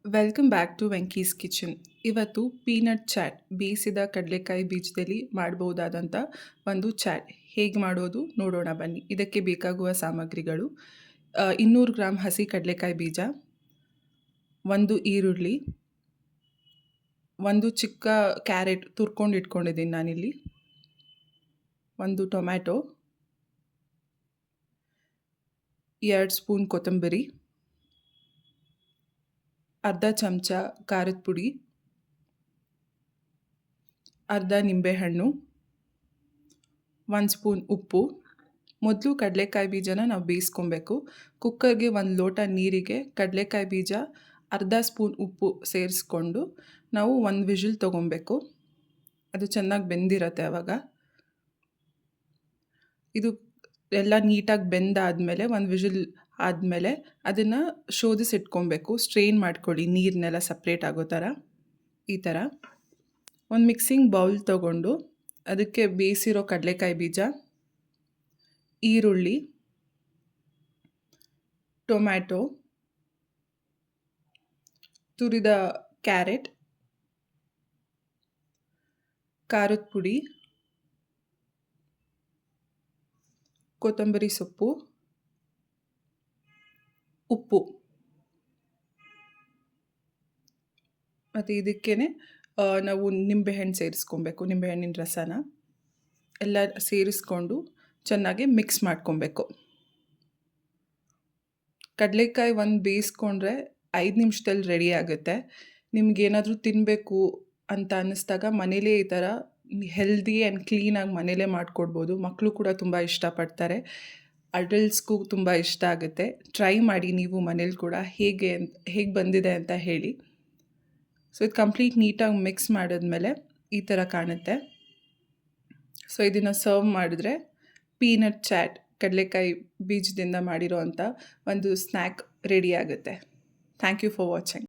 Welcome back to Venky's kitchen. ಇವತ್ತು peanut chaat ಬೇಯಿಸಿದ ಕಡಲೆಕಾಯಿ ಬೀಜದಲ್ಲಿ ಮಾಡಬಹುದಾದಂಥ ಒಂದು ಚಾಟ್ ಹೇಗೆ ಮಾಡೋದು ನೋಡೋಣ ಬನ್ನಿ. ಇದಕ್ಕೆ ಬೇಕಾಗುವ ಸಾಮಗ್ರಿಗಳು 200 ಗ್ರಾಮ್ ಹಸಿ ಕಡಲೆಕಾಯಿ ಬೀಜ, ಒಂದು ಈರುಳ್ಳಿ, ಒಂದು ಚಿಕ್ಕ ಕ್ಯಾರೆಟ್ ತುರ್ಕೊಂಡು ಇಟ್ಕೊಂಡಿದ್ದೀನಿ ನಾನಿಲ್ಲಿ, ಒಂದು ಟೊಮ್ಯಾಟೊ, 2 ಸ್ಪೂನ್ ಕೊತ್ತಂಬರಿ, ಅರ್ಧ ಚಮಚ ಖಾರದ ಪುಡಿ, ಅರ್ಧ ನಿಂಬೆಹಣ್ಣು, 1 ಸ್ಪೂನ್ ಉಪ್ಪು. ಮೊದಲು ಕಡಲೆಕಾಯಿ ಬೀಜನ ನಾವು ಬೇಯಿಸ್ಕೊಬೇಕು. ಕುಕ್ಕರ್ಗೆ 1 ಲೋಟ ನೀರಿಗೆ ಕಡಲೆಕಾಯಿ ಬೀಜ, ಅರ್ಧ ಸ್ಪೂನ್ ಉಪ್ಪು ಸೇರಿಸ್ಕೊಂಡು ನಾವು 1 ವಿಷಲ್ ತೊಗೊಬೇಕು. ಅದು ಚೆನ್ನಾಗಿ ಬೆಂದಿರತ್ತೆ ಆವಾಗ. ಇದು ಎಲ್ಲ ನೀಟಾಗಿ ಬೆಂದಾದಮೇಲೆ 1 ವಿಷಲ್ ಆದಮೇಲೆ ಅದನ್ನು ಶೋಧಿಸಿಟ್ಕೊಬೇಕು. ಸ್ಟ್ರೈನ್ ಮಾಡ್ಕೊಳ್ಳಿ, ನೀರನ್ನೆಲ್ಲ ಸಪ್ರೇಟ್ ಆಗೋ ಥರ. ಈ ಥರ ಒಂದು ಮಿಕ್ಸಿಂಗ್ ಬೌಲ್ ತೊಗೊಂಡು ಅದಕ್ಕೆ ಬೇಯಿಸಿರೋ ಕಡಲೆಕಾಯಿ ಬೀಜ, ಈರುಳ್ಳಿ, ಟೊಮ್ಯಾಟೊ, ತುರಿದ ಕ್ಯಾರೆಟ್, ಖಾರದ ಪುಡಿ, ಕೊತ್ತಂಬರಿ ಸೊಪ್ಪು, ಉಪ್ಪು ಮತ್ತು ಇದಕ್ಕೇ ನಾವು ನಿಂಬೆಹಣ್ಣು ಸೇರಿಸ್ಕೊಬೇಕು. ನಿಂಬೆಹಣ್ಣಿನ ರಸನ ಎಲ್ಲ ಸೇರಿಸ್ಕೊಂಡು ಚೆನ್ನಾಗಿ ಮಿಕ್ಸ್ ಮಾಡ್ಕೊಬೇಕು. ಕಡಲೆಕಾಯಿ ಒಂದು ಬೇಯಿಸ್ಕೊಂಡ್ರೆ 5 ನಿಮಿಷದಲ್ಲಿ ರೆಡಿ ಆಗುತ್ತೆ. ನಿಮಗೇನಾದರೂ ತಿನ್ನಬೇಕು ಅಂತ ಅನ್ನಿಸ್ದಾಗ ಮನೇಲೇ ಈ ಥರ ಹೆಲ್ದಿ ಆ್ಯಂಡ್ ಕ್ಲೀನಾಗಿ ಮನೇಲೇ ಮಾಡಿಕೊಡ್ಬೋದು. ಮಕ್ಕಳು ಕೂಡ ತುಂಬ ಇಷ್ಟಪಡ್ತಾರೆ. ಅಡಲ್ಟ್ಸ್ಗೂ ತುಂಬ ಇಷ್ಟ ಆಗುತ್ತೆ. ಟ್ರೈ ಮಾಡಿ ನೀವು ಮನೇಲಿ ಕೂಡ ಹೇಗೆ ಬಂದಿದೆ ಅಂತ ಹೇಳಿ. ಸೊ ಇದು ಕಂಪ್ಲೀಟ್ ನೀಟಾಗಿ ಮಿಕ್ಸ್ ಮಾಡಿದ್ಮೇಲೆ ಈ ಥರ ಕಾಣುತ್ತೆ. ಸೊ ಇದನ್ನು ಸರ್ವ್ ಮಾಡಿದ್ರೆ ಪೀನಟ್ ಚಾಟ್, ಕಡಲೆಕಾಯಿ ಬೀಜದಿಂದ ಮಾಡಿರೋ ಅಂಥ ಒಂದು ಸ್ನ್ಯಾಕ್ ರೆಡಿ ಆಗುತ್ತೆ. Thank you for watching.